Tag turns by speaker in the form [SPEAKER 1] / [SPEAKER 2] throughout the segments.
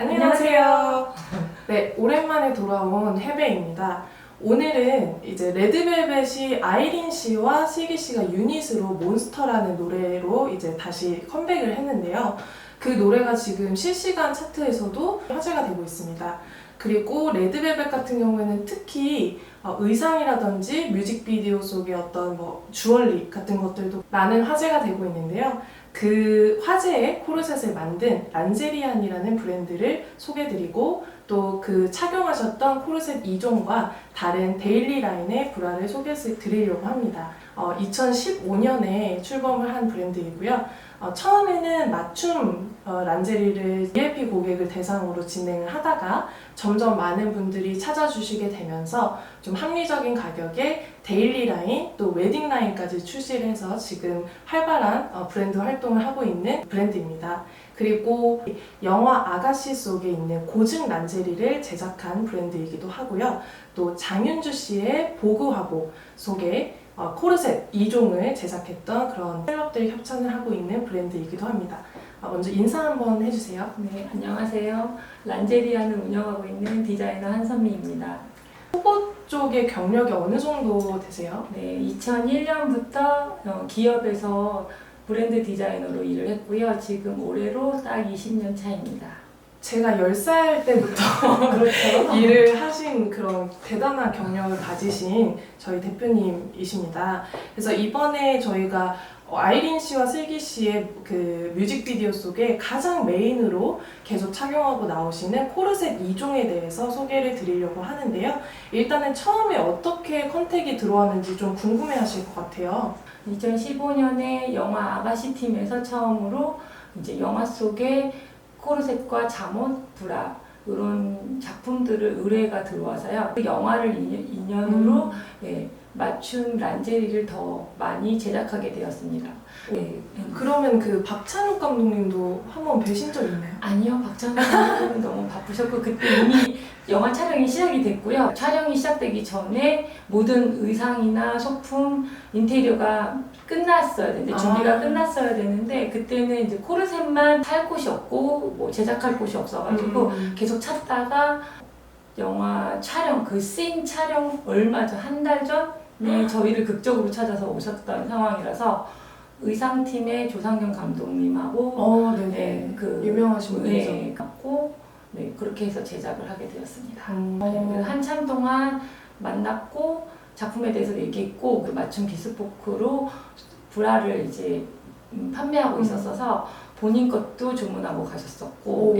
[SPEAKER 1] 안녕하세요. 네, 오랜만에 돌아온 해배입니다. 오늘은 이제 레드벨벳이 아이린 씨와 슬기 씨가 유닛으로 몬스터라는 노래로 이제 다시 컴백을 했는데요. 그 노래가 지금 실시간 차트에서도 화제가 되고 있습니다. 그리고 레드벨벳 같은 경우에는 특히 의상이라든지 뮤직비디오 속의 어떤 주얼리 같은 것들도 많은 화제가 되고 있는데요. 그 화제의 코르셋을 만든 란제리안이라는 브랜드를 소개드리고 또 그 착용하셨던 코르셋 2종과 다른 데일리 라인의 브라를 소개해드리려고 합니다. 2015년에 출범을 한 브랜드이고요. 처음에는 맞춤 란제리를 VIP 고객을 대상으로 진행을 하다가 점점 많은 분들이 찾아주시게 되면서 좀 합리적인 가격에 데일리 라인 또 웨딩 라인까지 출시를 해서 지금 활발한 브랜드 활동을 하고 있는 브랜드입니다. 그리고 영화 아가씨 속에 있는 고증 란제리를 제작한 브랜드이기도 하고요. 또 장윤주 씨의 보그화복 속에 코르셋 2종을 제작했던 그런 셀럽들이 협찬을 하고 있는 브랜드이기도 합니다. 먼저 인사 한번 해주세요.
[SPEAKER 2] 네, 안녕하세요. 란제리안을 운영하고 있는 디자이너 한선미입니다.
[SPEAKER 1] 후보 쪽의 경력이 어느 정도 되세요?
[SPEAKER 2] 네, 2001년부터 기업에서 브랜드 디자이너로 일을 했고요. 지금 올해로 딱 20년 차입니다.
[SPEAKER 1] 제가 10살 때부터
[SPEAKER 2] 그렇죠.
[SPEAKER 1] 일을 하신 그런 대단한 경력을 가지신 저희 대표님이십니다. 그래서 이번에 저희가 아이린 씨와 슬기 씨의 그 뮤직비디오 속에 가장 메인으로 계속 착용하고 나오시는 코르셋 2종에 대해서 소개를 드리려고 하는데요. 일단은 처음에 어떻게 컨택이 들어왔는지 좀 궁금해 하실 것 같아요.
[SPEAKER 2] 2015년에 영화 아가씨 팀에서 처음으로 이제 영화 속에 코르셋과 잠옷, 브라 이런 작품들을 의뢰가 들어와서요. 그 영화를 인연으로 맞춤 란제리를 더 많이 제작하게 되었습니다. 네.
[SPEAKER 1] 그러면 그 박찬욱 감독님도 한번 뵈신 적 있나요?
[SPEAKER 2] 아니요, 박찬욱 감독은 너무 바쁘셨고 그때 이미 영화 촬영이 시작이 됐고요. 촬영이 시작되기 전에 모든 의상이나 소품, 인테리어가 끝났어야 되는데 준비가 끝났어야 되는데 그때는 이제 코르셋만 살 곳이 없고 제작할 곳이 없어가지고 계속 찾다가 영화 촬영, 그 씬 촬영 얼마 전, 한 달 전에 저희를 극적으로 찾아서 오셨던 상황이라서 의상팀의 조상경 감독님하고
[SPEAKER 1] 그 유명하신 분이죠.
[SPEAKER 2] 갖고 그렇게 해서 제작을 하게 되었습니다. 그래서 한참 동안 만났고 작품에 대해서 얘기했고 그 맞춤 비스포크로 브라를 이제 판매하고 있었어서 본인 것도 주문하고 가셨었고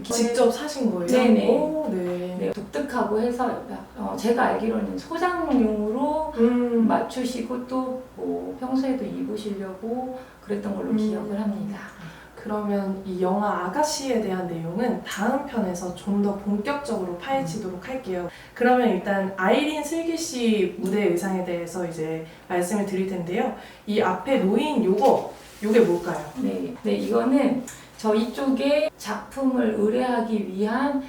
[SPEAKER 1] 직접 사신 거예요?
[SPEAKER 2] 네네. 독특하고 해서 제가 알기로는 소장용으로 맞추시고 또 평소에도 입으시려고 그랬던 걸로 기억을 합니다.
[SPEAKER 1] 그러면 이 영화 아가씨에 대한 내용은 다음 편에서 좀 더 본격적으로 파헤치도록 할게요. 그러면 일단 아이린 슬기 씨 무대 의상에 대해서 이제 말씀을 드릴 텐데요. 이 앞에 놓인 요게 뭘까요?
[SPEAKER 2] 네, 이거는 저희 쪽에 작품을 의뢰하기 위한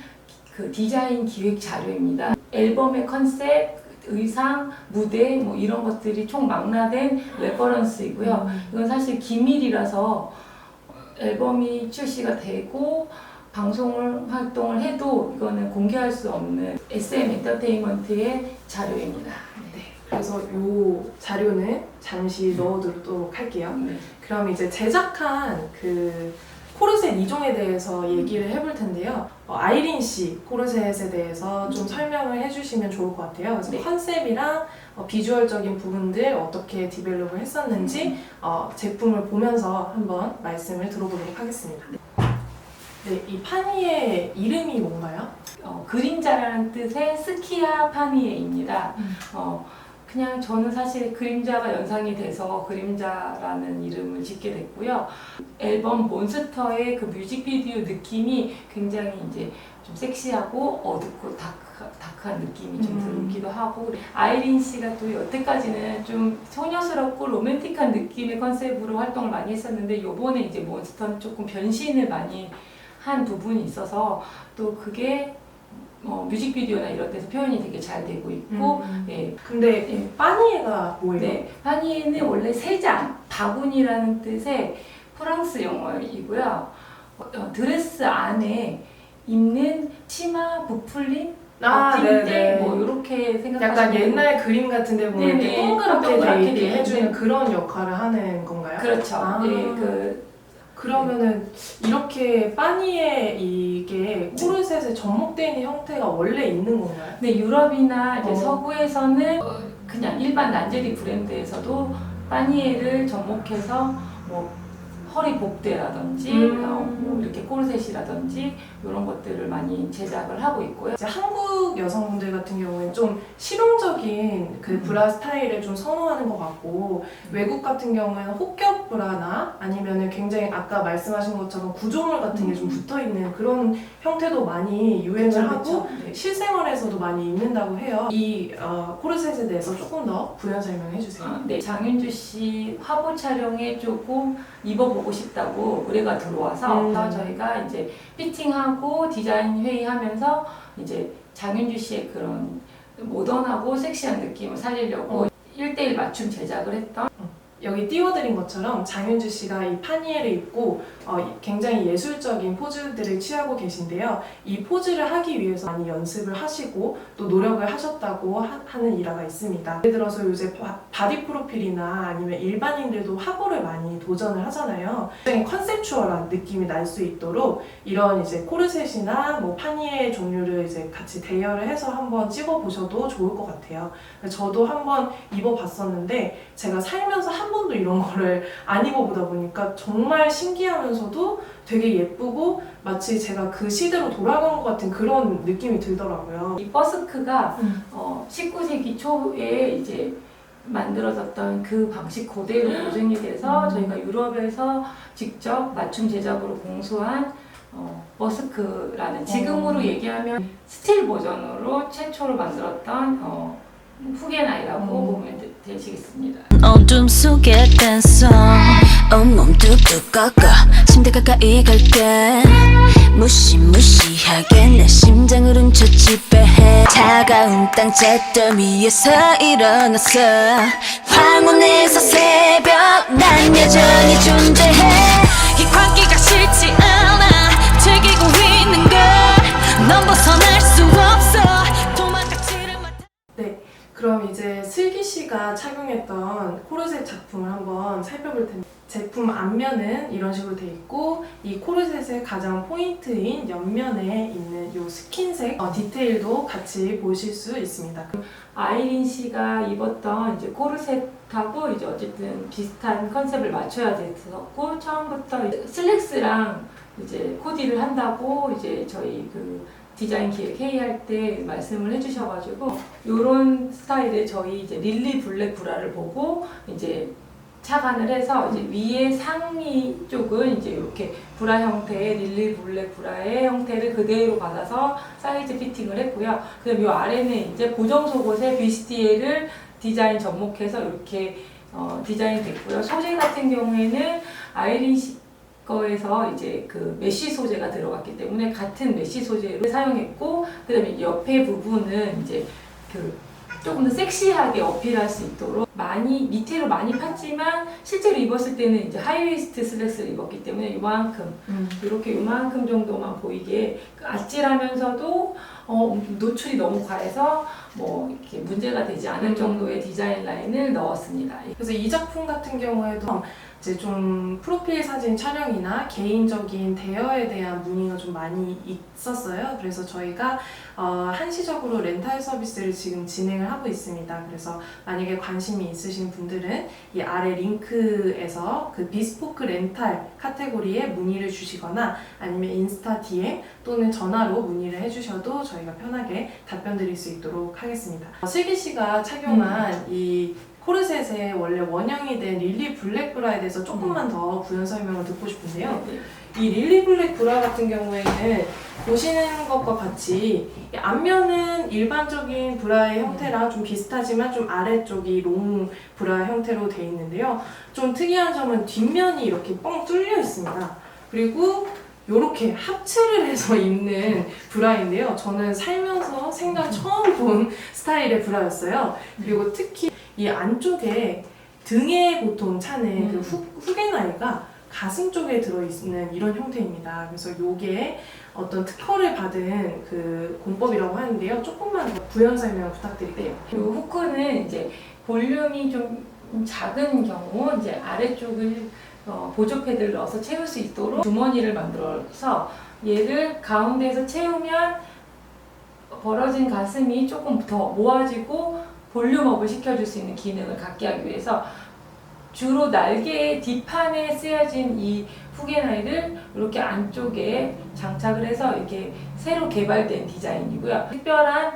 [SPEAKER 2] 그 디자인 기획 자료입니다. 앨범의 컨셉, 의상, 무대 이런 것들이 총 망라된 레퍼런스이고요. 이건 사실 기밀이라서 앨범이 출시가 되고 방송을 활동을 해도 이거는 공개할 수 없는 SM 엔터테인먼트의 자료입니다.
[SPEAKER 1] 그래서 이 자료는 잠시 넣어두도록 할게요. 그럼 이제 제작한 그 코르셋 2종에 대해서 얘기를 해볼 텐데요. 아이린 씨 코르셋에 대해서 좀 설명을 해주시면 좋을 것 같아요. 그래서 컨셉이랑 비주얼적인 부분들 어떻게 디벨롭을 했었는지 제품을 보면서 한번 말씀을 들어보도록 하겠습니다. 네, 이 파니의 이름이 뭔가요?
[SPEAKER 2] 그림자라는 뜻의 스키야 파니에입니다. 그냥 저는 사실 그림자가 연상이 돼서 그림자라는 이름을 짓게 됐고요. 앨범 몬스터의 그 뮤직비디오 느낌이 굉장히 이제 좀 섹시하고 어둡고 다크한 느낌이 좀 들기도 하고 아이린 씨가 또 여태까지는 좀 소녀스럽고 로맨틱한 느낌의 컨셉으로 활동을 많이 했었는데 이번에 이제 몬스터는 조금 변신을 많이 한 부분이 있어서 또 그게 뮤직비디오나 이런 데서 표현이 되게 잘 되고 있고
[SPEAKER 1] 근데 파니에가 뭐예요?
[SPEAKER 2] 네, 파니에는 원래 세장, 바구니라는 뜻의 프랑스 영어이고요. 드레스 안에 입는 치마 부풀림
[SPEAKER 1] 아,
[SPEAKER 2] 앞뒤인데
[SPEAKER 1] 네네.
[SPEAKER 2] 뭐 이렇게 생각하시면
[SPEAKER 1] 약간 옛날 그림 같은데 보면 이렇게
[SPEAKER 2] 네네.
[SPEAKER 1] 동그랗게
[SPEAKER 2] 동그랗게
[SPEAKER 1] 돼 있게
[SPEAKER 2] 돼
[SPEAKER 1] 해주는
[SPEAKER 2] 있는.
[SPEAKER 1] 그런 역할을 하는 건가요?
[SPEAKER 2] 그렇죠.
[SPEAKER 1] 아.
[SPEAKER 2] 네,
[SPEAKER 1] 그러면은 이렇게 빠니에 이게 코르셋에 접목되어 있는 형태가 원래 있는 건가요?
[SPEAKER 2] 네, 유럽이나 이제
[SPEAKER 1] 어.
[SPEAKER 2] 서구에서는 그냥 일반 란제리 브랜드에서도 빠니에를 접목해서 뭐 허리 복대라든지 뭐 이렇게 코르셋이라든지 이런 것들을 많이 제작을 하고 있고요.
[SPEAKER 1] 이제 한국 여성분들 같은 경우에는 좀 실용적인 그 브라 스타일을 좀 선호하는 것 같고 외국 같은 경우에는 혹겹 브라나 아니면은 굉장히 아까 말씀하신 것처럼 구조물 같은 게 좀 붙어 있는 그런 형태도 많이 유행을 하고
[SPEAKER 2] 네.
[SPEAKER 1] 실생활에서도 많이 입는다고 해요. 이 코르셋에 대해서 조금 더 부연 설명해 주세요.
[SPEAKER 2] 네, 장윤주 씨 화보 촬영에 조금 입어보고 싶다고 의뢰가 들어와서 저희가 이제 피팅하고 디자인 회의하면서 이제 장윤주 씨의 그런 모던하고 섹시한 느낌을 살리려고 1:1 맞춤 제작을 했던
[SPEAKER 1] 여기 띄워드린 것처럼 장윤주 씨가 이 파니에를 입고 굉장히 예술적인 포즈들을 취하고 계신데요. 이 포즈를 하기 위해서 많이 연습을 하시고 또 노력을 하셨다고 하는 일화가 있습니다. 예를 들어서 요새 바디 프로필이나 아니면 일반인들도 화보를 많이 도전을 하잖아요. 굉장히 컨셉추얼한 느낌이 날 수 있도록 이런 이제 코르셋이나 뭐 파니에 종류를 이제 같이 대여를 해서 한번 찍어보셔도 좋을 것 같아요. 저도 한번 입어봤었는데 제가 살면서 한 번도 이런 거를 안 입어보다 보니까 정말 신기하면서도 되게 예쁘고 마치 제가 그 시대로 돌아간 것 같은 그런 느낌이 들더라고요.
[SPEAKER 2] 이 버스크가 19세기 초에 이제 만들어졌던 그 방식 그대로 보존이 돼서 저희가 유럽에서 직접 맞춤 제작으로 공수한 버스크라는 지금으로 얘기하면 스틸 버전으로 최초로 만들었던 후겐아이라고 보면 되시겠습니다.
[SPEAKER 3] 어둠 속에 댄서 온몸 뚝뚝 꺾어 침대 가까이 갈게 무시무시하게 내 심장을 훔쳐 지배해 차가운 땅 잿더미 위에서 일어났어 황혼에서 새벽 난 여전히 존재해 이 광기가 싫지 않아 즐기고 있는 걸넌 벗어날 수 없어 도망가지를 못해.
[SPEAKER 1] 네, 그럼 이제 슬기 씨가 착용했던 코르셋 작품을 한번 살펴볼 텐데 제품 앞면은 이런 식으로 돼 있고 이 코르셋의 가장 포인트인 옆면에 있는 이 스킨색 디테일도 같이 보실 수 있습니다.
[SPEAKER 2] 아이린 씨가 입었던 이제 코르셋하고 이제 어쨌든 비슷한 컨셉을 맞춰야 됐었고 처음부터 이제 슬랙스랑 이제 코디를 한다고 이제 저희 그 디자인 기획 회의할 때 말씀을 해주셔가지고 이런 스타일의 저희 이제 릴리 블랙 브라를 보고 이제 착안을 해서 이제 위에 상의 쪽은 이제 이렇게 브라 형태의 릴리 블랙 브라의 형태를 그대로 받아서 사이즈 피팅을 했고요. 그다음 이 아래는 이제 고정 속옷에 비스티에를 디자인 접목해서 이렇게 디자인 됐고요. 소재 같은 경우에는 아이린 씨 거에서 이제 그 메쉬 소재가 들어갔기 때문에 같은 메쉬 소재를 사용했고 그다음에 옆에 부분은 이제 그 조금 더 섹시하게 어필할 수 있도록 많이 밑으로 많이 팠지만 실제로 입었을 때는 이제 하이웨이스트 슬랙스를 입었기 때문에 이만큼 이렇게 이만큼 정도만 보이게 아찔하면서도 노출이 너무 과해서 뭐 이렇게 문제가 되지 않을 정도의 디자인 라인을 넣었습니다.
[SPEAKER 1] 그래서 이 작품 같은 경우에도 이제 좀 프로필 사진 촬영이나 개인적인 대여에 대한 문의가 좀 많이 있었어요. 그래서 저희가 한시적으로 렌탈 서비스를 지금 진행을 하고 있습니다. 그래서 만약에 관심이 있으신 분들은 이 아래 링크에서 그 비스포크 렌탈 카테고리에 문의를 주시거나 아니면 인스타 DM 또는 전화로 문의를 해주셔도 저희가 편하게 답변 드릴 수 있도록 하겠습니다. 슬기 씨가 착용한 이 코르셋의 원래 원형이 된 릴리 블랙 브라에 대해서 조금만 더 부연 설명을 듣고 싶은데요. 이 릴리 블랙 브라 같은 경우에는 보시는 것과 같이 앞면은 일반적인 브라의 형태랑 좀 비슷하지만 좀 아래쪽이 롱 브라 형태로 되어 있는데요. 좀 특이한 점은 뒷면이 이렇게 뻥 뚫려 있습니다. 그리고 이렇게 합체를 해서 입는 브라인데요. 저는 살면서 생전 처음 본 스타일의 브라였어요. 그리고 특히 이 안쪽에 등에 보통 차는 그 후게나이가 가슴 쪽에 들어있는 이런 형태입니다. 그래서 요게 어떤 특허를 받은 그 공법이라고 하는데요. 조금만 더 부연 설명 부탁드릴게요.
[SPEAKER 2] 이 후크는 이제 볼륨이 좀 작은 경우 이제 아래쪽을 보조 패드를 넣어서 채울 수 있도록 주머니를 만들어서 얘를 가운데에서 채우면 벌어진 가슴이 조금 더 모아지고 볼륨업을 시켜줄 수 있는 기능을 갖게 하기 위해서 주로 날개 뒷판에 쓰여진 이 후게나이를 이렇게 안쪽에 장착을 해서 이렇게 새로 개발된 디자인이고요. 특별한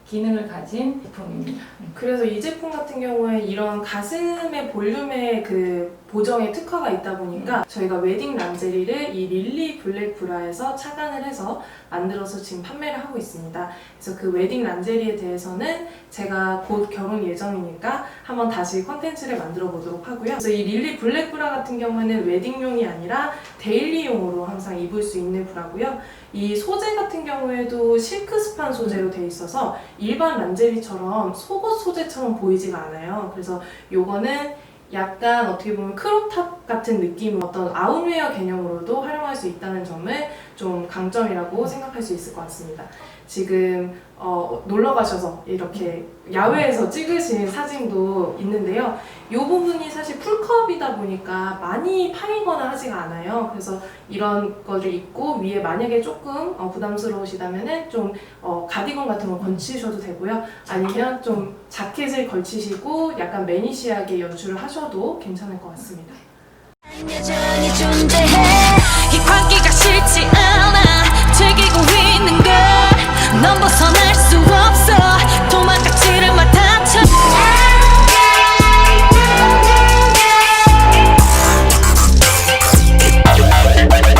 [SPEAKER 2] 기능을 가진 제품입니다.
[SPEAKER 1] 그래서 이 제품 같은 경우에 이런 가슴의 볼륨의 그 보정에 특화가 있다 보니까 저희가 웨딩 란제리를 이 릴리 블랙 브라에서 착안을 해서 만들어서 지금 판매를 하고 있습니다. 그래서 그 웨딩 란제리에 대해서는 제가 곧 결혼 예정이니까 한번 다시 컨텐츠를 만들어 보도록 하고요. 그래서 이 릴리 블랙 브라 같은 경우에는 웨딩용이 아니라 데일리용으로 항상 입을 수 있는 브라고요. 이 소재 같은 경우에도 실크 스판 소재로 되어 있어서 일반 란제리처럼 속옷 소재처럼 보이지가 않아요. 그래서 요거는 약간 어떻게 보면 크롭탑 같은 느낌, 어떤 아웃웨어 개념으로도 활용할 수 있다는 점을 좀 강점이라고 생각할 수 있을 것 같습니다. 지금 놀러 가셔서 이렇게 야외에서 찍으신 사진도 있는데요. 이 부분이 사실 풀컵이다 보니까 많이 파이거나 하지가 않아요. 그래서 이런 거를 입고 위에 만약에 조금 부담스러우시다면은 좀 가디건 같은 거 걸치셔도 되고요. 아니면 좀 자켓을 걸치시고 약간 매니시하게 연출을 하셔도 괜찮을 것 같습니다.
[SPEAKER 3] 여전히 존재해 이 관계가 싫지 않아 즐기고 있는 걸 넌 벗어날 수 없어 도망가지를 마 다쳐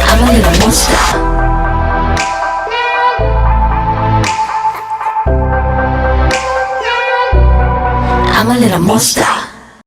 [SPEAKER 3] I'm a little monster I'm a little monster